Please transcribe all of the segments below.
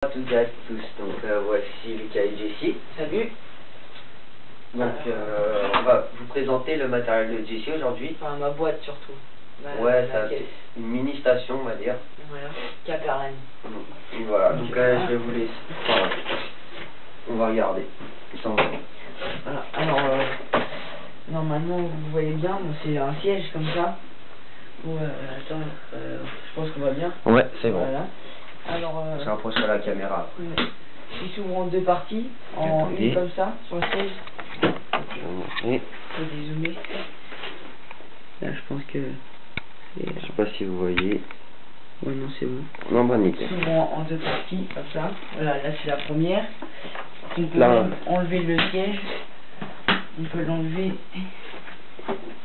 À toutes et à tous, donc voici Lucas et Jessie. Salut. Donc on va vous présenter le matériel de Jessie aujourd'hui. Enfin, ma boîte surtout. Ouais, ça, c'est une mini station on va dire. Voilà, Caperlan. Voilà, donc je vais vous laisser. Enfin, on va regarder. Voilà, alors normalement vous voyez bien, c'est un siège comme ça. Attends, je pense qu'on va bien. Ouais, c'est bon. Voilà. Alors, on se rapproche de la caméra. Il s'ouvre en deux parties, en une comme ça, sur le siège. Je faut dézoomer. Là, je pense que. Je sais pas si vous voyez. Ouais, non, c'est bon. Non, bah nickel. Il s'ouvre en deux parties, comme ça. Voilà, là c'est la première. On peut là, même enlever le siège. On peut l'enlever.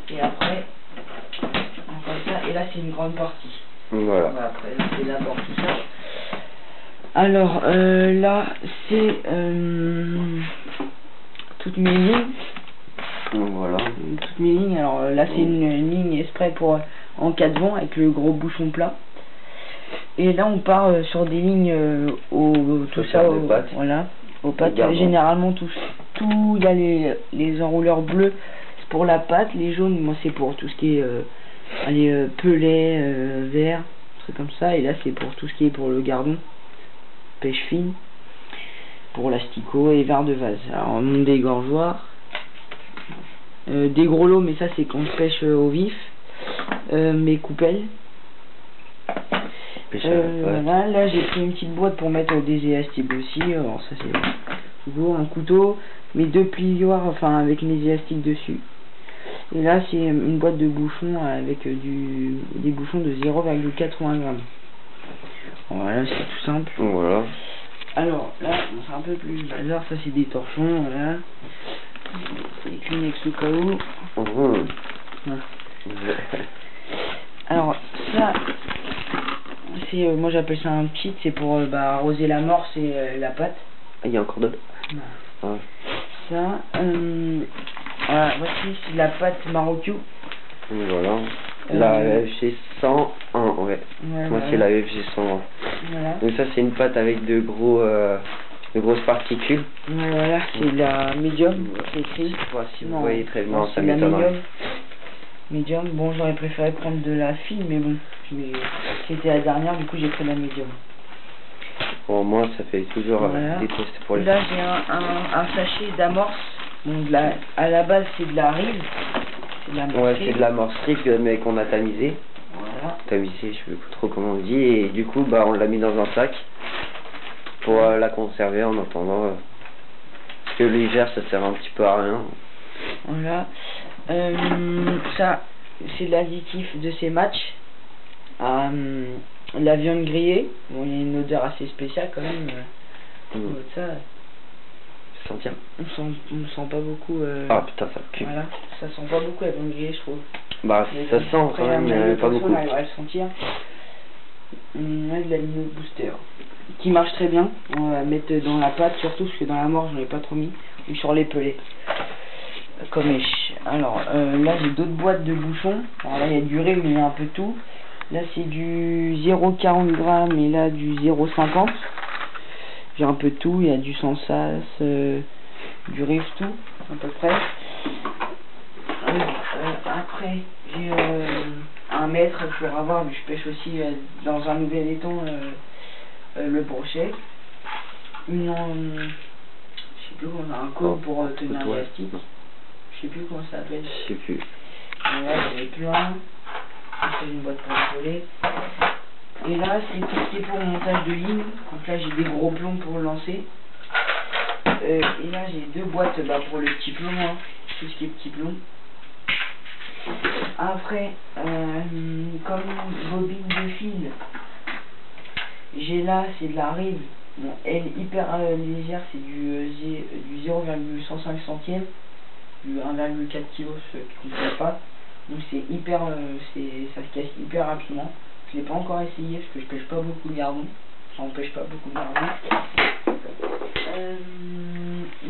Et après, comme ça. Et là, c'est une grande partie. Voilà. Après, c'est d'abord tout ça. Alors, là, c'est toutes mes lignes. Donc voilà. Toutes mes lignes. Alors là, c'est une ligne exprès pour en cas de vent avec le gros bouchon plat. Et là, on part sur des lignes tout ça, voilà, aux pattes. Généralement, tout il y a les enrouleurs bleus pour la pâte, les jaunes, moi, c'est pour tout ce qui est pellet, vert, trucs comme ça. Et là, c'est pour tout ce qui est pour le gardon, pêche fine, pour l'asticot et verre de vase. Alors, mon dégorgeoir, des gros lots, mais ça, c'est quand je pêche au vif. Mes coupelles. Voilà, là j'ai pris une petite boîte pour mettre des élastiques aussi. Alors ça c'est toujours un couteau, mes deux plioirs, enfin avec mes élastiques dessus. Et là c'est une boîte de bouchons avec des bouchons de 0,80 grammes. Voilà, c'est tout simple. Voilà. Alors là c'est un peu plus bazar, ça c'est des torchons, voilà. Des Kleenex au cas où. Voilà. Alors ça c'est moi j'appelle ça un kit, c'est pour arroser l'amorce et la pâte. Il y a encore d'autres. Ça voilà, voici c'est la pâte Marocu. Voilà. La FG 101, ouais. Moi c'est la FG 101. Voilà. Donc ça c'est une pâte avec de grosses particules. Voilà, c'est la medium, c'est écrit. Je sais pas si vous voyez très bien, ça m'étonnerait. Médium, bon j'aurais préféré prendre de la fine, mais bon, c'était la dernière, du coup j'ai pris la médium. Pour moi ça fait toujours des tests pour les... Là j'ai un sachet d'amorce, bon, à la base c'est de la rive. Ouais, c'est de l'amorce rive, mais qu'on a tamisé. Voilà. Tamisé, je sais plus trop comment on dit, et du coup on l'a mis dans un sac pour la conserver en attendant. Parce que légère ça sert un petit peu à rien. Voilà. Ça c'est l'additif de ces matchs. La viande grillée, bon il y a une odeur assez spéciale quand même. Ça sentir. On sent pas beaucoup. Ah putain ça pue. Voilà, ça sent pas beaucoup la viande grillée je trouve. Bah mais ça sent quand même pas beaucoup. On arrive à le sentir. On a de la Lino Booster qui marche très bien. On va mettre dans la pâte surtout parce que dans la morge j'en ai pas trop mis, ou sur les pelets. Comme alors là j'ai d'autres boîtes de bouchons. Alors là il y a du riz mais il y a un peu de tout. Là c'est du 0,40 grammes et là du 0,50. J'ai un peu de tout, il y a du sans sas, du riz, tout à peu près. Après j'ai un mètre pour avoir, je pêche aussi dans un nouvel étang le brochet. Je sais plus comment, un cône pour tenir l'élastique. Je sais plus comment ça s'appelle. Je sais plus. Voilà, j'en ai plein. C'est une boîte pour coller. Et là, c'est tout ce qui est pour le montage de ligne. Donc là, j'ai des gros plombs pour lancer. Et là, j'ai deux boîtes pour le petit plomb. Tout ce qui est petit plomb. Après, comme bobine de fil, j'ai là, c'est de la rive. Bon, elle hyper légère, c'est du 0,105 centièmes. Du 1,4 kg, ce qui ne fait pas. Donc c'est hyper, ça se casse hyper rapidement. Je l'ai pas encore essayé parce que je pêche pas beaucoup de gardons. J'en pêche pas beaucoup de gardons.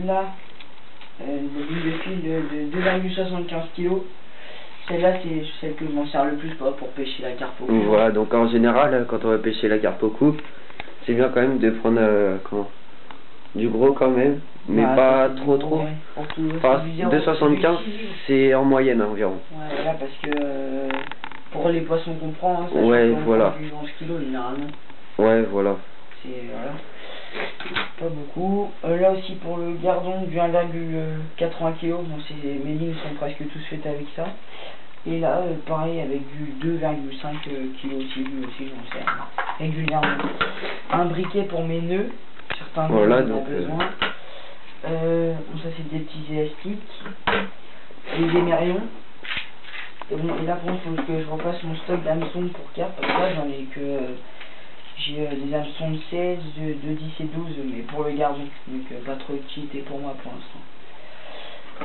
Là, une boule de fil de 2,75 kg. Celle-là, c'est celle que je m'en sers le plus pour pêcher la carpe au cou. Voilà, donc en général, quand on va pêcher la carpe au cou, c'est bien quand même de prendre du gros quand même, mais pas trop trop. Ouais. Enfin, 2,75 c'est en moyenne environ. Ouais, voilà, parce que pour les poissons qu'on prend, hein, ça ouais, voilà. Dans le kilo généralement. Ouais, voilà. C'est voilà. Pas beaucoup. Là aussi pour le gardon du 1,80 kg, bon, mes lignes sont presque tous faites avec ça. Et là, pareil avec du 2,5 kg aussi, lui aussi j'en sais régulièrement. Un briquet pour mes nœuds, certains nœuds voilà, on a besoin. Bon, ça c'est des petits élastiques, des émerions. Et bon, et là pour contre, il faut que je repasse mon stock d'hameçons pour carpe, parce que là j'en ai que... j'ai des hameçons de 16, de 10 et 12, mais pour le gardon, donc pas trop d'utilité pour moi pour l'instant.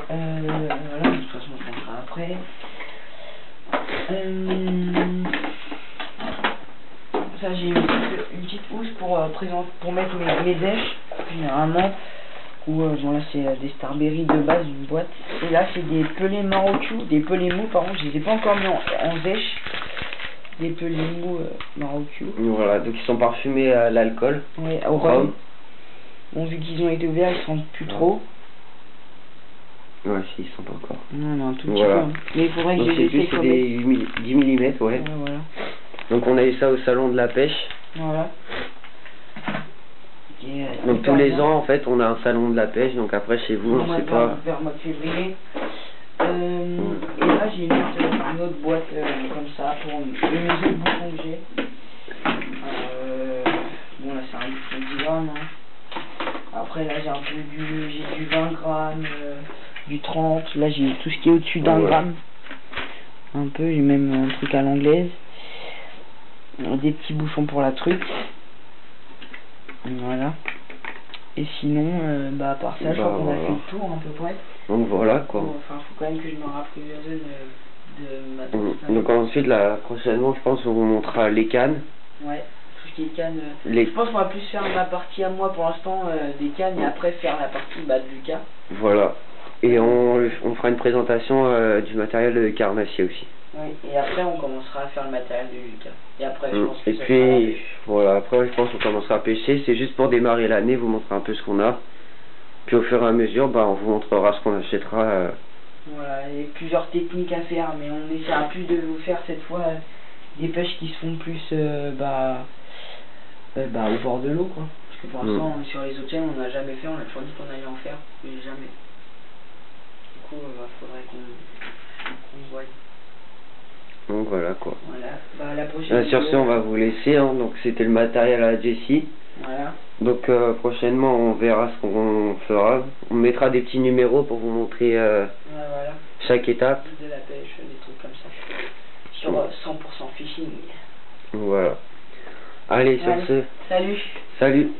Voilà, de toute façon je montrerai après. Ça j'ai une petite housse pour mettre mes dèches, généralement. Ou bon là c'est des Starberry de base, une boîte. Et là c'est des pelés marocu, des pelés mous, par contre je les ai pas encore mis en dèche. Des pelés mous marocu. Voilà, donc ils sont parfumés à l'alcool. Ouais, au rhum. Bon, vu qu'ils ont été ouverts, ils sentent plus trop. Ouais, si, ils sentent encore. Non, un tout petit peu. Mais il faudrait que je les essaye. C'est des 10 mm, ouais. Voilà. Donc on a eu ça au salon de la pêche. Voilà. Donc tous les ans, en fait, on a un salon de la pêche. Donc après, chez vous, on sait pas. Vers le mois de février. Et là, j'ai une autre boîte comme ça pour les autres bouchons que j'ai. Bon, là, c'est un bouchon de 10 grammes. Hein. Après, là, j'ai un peu j'ai du 20 grammes, du 30. Là, j'ai tout ce qui est au-dessus d'un gramme. Un peu, j'ai même un truc à l'anglaise. Des petits bouchons pour la truite. Voilà. Et sinon, à part ça, je crois qu'on a fait le tour à peu près. Donc voilà quoi. Enfin, faut quand même que je me rapprovisionne de ma donc ensuite, là, prochainement, je pense qu'on vous montrera les cannes. Ouais, tout ce qui est cannes. Je pense qu'on va plus faire ma partie à moi pour l'instant des cannes et après faire la partie de Lucas. Voilà. Et on fera une présentation du matériel de carnassier aussi. Oui, et après on commencera à faire le matériel de Lucas. Et après, je pense que et puis, voilà, après, je pense qu'on commencera à pêcher. C'est juste pour démarrer l'année, vous montrer un peu ce qu'on a. Puis au fur et à mesure, on vous montrera ce qu'on achètera. Voilà, il y a plusieurs techniques à faire, mais on essaiera plus de vous faire cette fois des pêches qui se font plus au bord de l'eau, quoi. Parce que pour l'instant, sur les hôtels, on n'a jamais fait, on a toujours dit qu'on allait en faire, mais jamais. Du coup, il faudrait qu'on voie. Donc voilà quoi. Voilà, la prochaine sur ce, on va vous laisser, hein. Donc c'était le matériel à Jessie. Voilà. Donc prochainement, on verra ce qu'on fera. On mettra des petits numéros pour vous montrer voilà. chaque étape. De la pêche, des trucs comme ça. Sur 100% fishing. Voilà. Allez, sur ce. Salut. Salut.